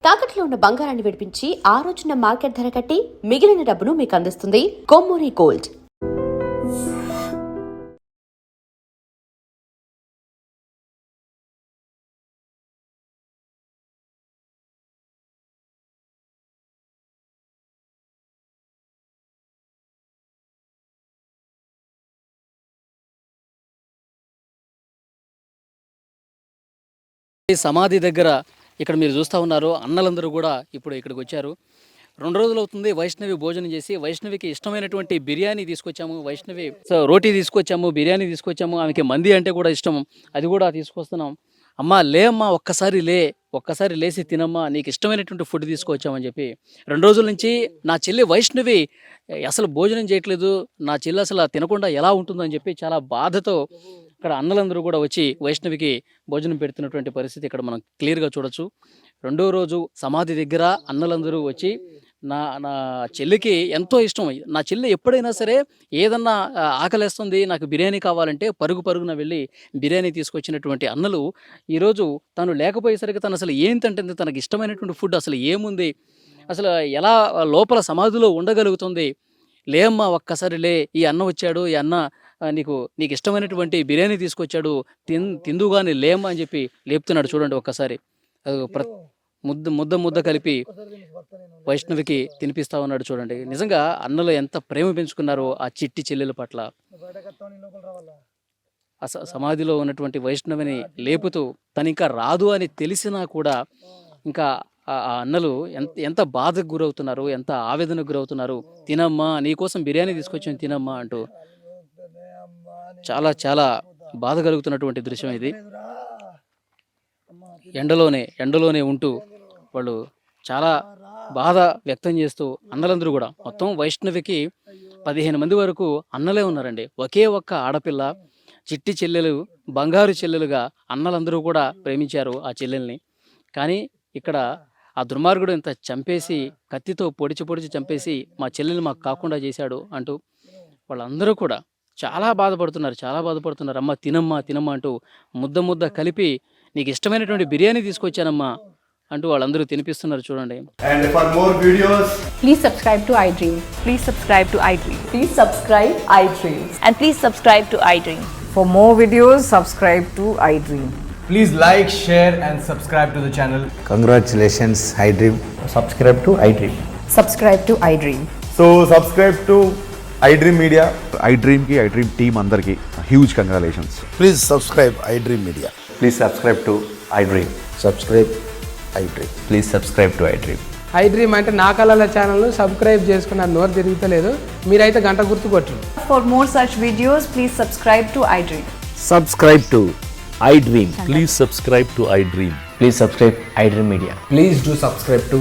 తాకట్లో ఉన్న బంగారాన్ని విడిపించి ఆ రోజున మార్కెట్ ధర కట్టి మిగిలిన డబ్బును మీకు అందిస్తుంది కొమ్మూరి గోల్డ్. ఈ సమాధి దగ్గర ఇక్కడ మీరు చూస్తూ ఉన్నారు, అన్నలందరూ కూడా ఇప్పుడు ఇక్కడికి వచ్చారు. 2 రోజులు అవుతుంది వైష్ణవి భోజనం చేసి. వైష్ణవికి ఇష్టమైనటువంటి బిర్యానీ తీసుకొచ్చాము. వైష్ణవి రోటీ తీసుకొచ్చాము, బిర్యానీ తీసుకొచ్చాము. ఆమెకి మంది అంటే కూడా ఇష్టం, అది కూడా తీసుకొస్తున్నాం. అమ్మా లే అమ్మా, ఒక్కసారి లేచి తినమ్మా, నీకు ఇష్టమైనటువంటి ఫుడ్ తీసుకొచ్చామని చెప్పి 2 రోజుల నుంచి నా చెల్లి వైష్ణవి అసలు భోజనం చేయట్లేదు, నా చెల్లి అసలు తినకుండా ఎలా ఉంటుందని చెప్పి చాలా బాధతో ఇక్కడ అన్నలందరూ కూడా వచ్చి వైష్ణవికి భోజనం పెడుతున్నటువంటి పరిస్థితి ఇక్కడ మనం క్లియర్గా చూడొచ్చు. 2వ రోజు సమాధి దగ్గర అన్నలందరూ వచ్చి నా నా చెల్లికి ఎంతో ఇష్టం. నా చెల్లి ఎప్పుడైనా సరే ఏదన్నా ఆకలేస్తుంది, నాకు బిర్యానీ కావాలంటే పరుగున వెళ్ళి బిర్యానీ తీసుకొచ్చినటువంటి అన్నలు ఈరోజు తను లేకపోయేసరికి తను అసలు ఏంటంటే తనకి ఇష్టమైనటువంటి ఫుడ్ అసలు ఏముంది, అసలు ఎలా లోపల సమాధిలో ఉండగలుగుతుంది, లేమ్మా ఒక్కసారి లే, ఈ అన్న వచ్చాడు, ఈ అన్న నీకు ఇష్టమైనటువంటి బిర్యానీ తీసుకొచ్చాడు, తిందుగాని లేమ్మా అని చెప్పి లేపుతున్నాడు. చూడండి ఒక్కసారి ముద్ద కలిపి వైష్ణవికి తినిపిస్తా ఉన్నాడు. చూడండి నిజంగా అన్నలు ఎంత ప్రేమ పెంచుకున్నారో ఆ చిట్టి చెల్లెల పట్ల. సమాధిలో ఉన్నటువంటి వైష్ణవిని లేపుతూ తను ఇంకా రాదు అని తెలిసినా కూడా ఇంకా ఆ అన్నలు ఎంత బాధకు గురవుతున్నారు, ఎంత ఆవేదనకు గురవుతున్నారు. తినమ్మా, నీకోసం బిర్యానీ తీసుకొచ్చాను తినమ్మా అంటూ చాలా చాలా బాధ కలుగుతున్నటువంటి దృశ్యం ఇది. ఎండలోనే ఉంటూ వాళ్ళు చాలా బాధ వ్యక్తం చేస్తూ అన్నలందరూ కూడా మొత్తం వైష్ణవికి 15 మంది వరకు అన్నలే ఉన్నారండి. ఒకే ఒక్క ఆడపిల్ల, చిట్టి చెల్లెలు, బంగారు చెల్లెలుగా అన్నలందరూ కూడా ప్రేమించారు ఆ చెల్లెల్ని. కానీ ఇక్కడ ఆ దుర్మార్గుడు ఇంత చంపేసి, కత్తితో పొడిచి చంపేసి మా చెల్లెల్ని మాకు కాకుండా చేశాడు అంటూ వాళ్ళందరూ కూడా చాలా బాధపడుతున్నారు. అమ్మ తినమ్మా అంటూ ముద్ద కలిపి నీకు ఇష్టమైనటువంటి బిర్యానీ తీసుకొచ్చానమ్మా అంటూ వాళ్ళందరూ తినిపిస్తున్నారు. చూడండి. And for more videos, please subscribe to iDream. Please subscribe to iDream. Please subscribe iDream. And please subscribe to iDream. For more videos, subscribe to iDream. please like, share and subscribe to the channel. Congratulations, iDream. Subscribe to iDream. Subscribe to iDream. So subscribe to iDream Media. iDream ki iDream team andarki huge congratulations. Please subscribe iDream Media. Please subscribe to iDream. Subscribe iDream. Please subscribe to iDream. iDream అంటే నా కళల ఛానల్ను subscribe చేసుకున్న నోరు తిరుగుతలేదు, మీరైతే గంట గుర్తు కొట్టండి. For more such videos, please subscribe to iDream. Subscribe to iDream. Please subscribe to iDream. Please subscribe iDream Media. Please do subscribe to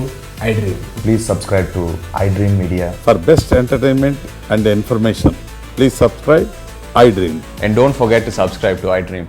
iDream. Please subscribe to iDream Media. For best entertainment and information, please subscribe iDream. And don't forget to subscribe to iDream.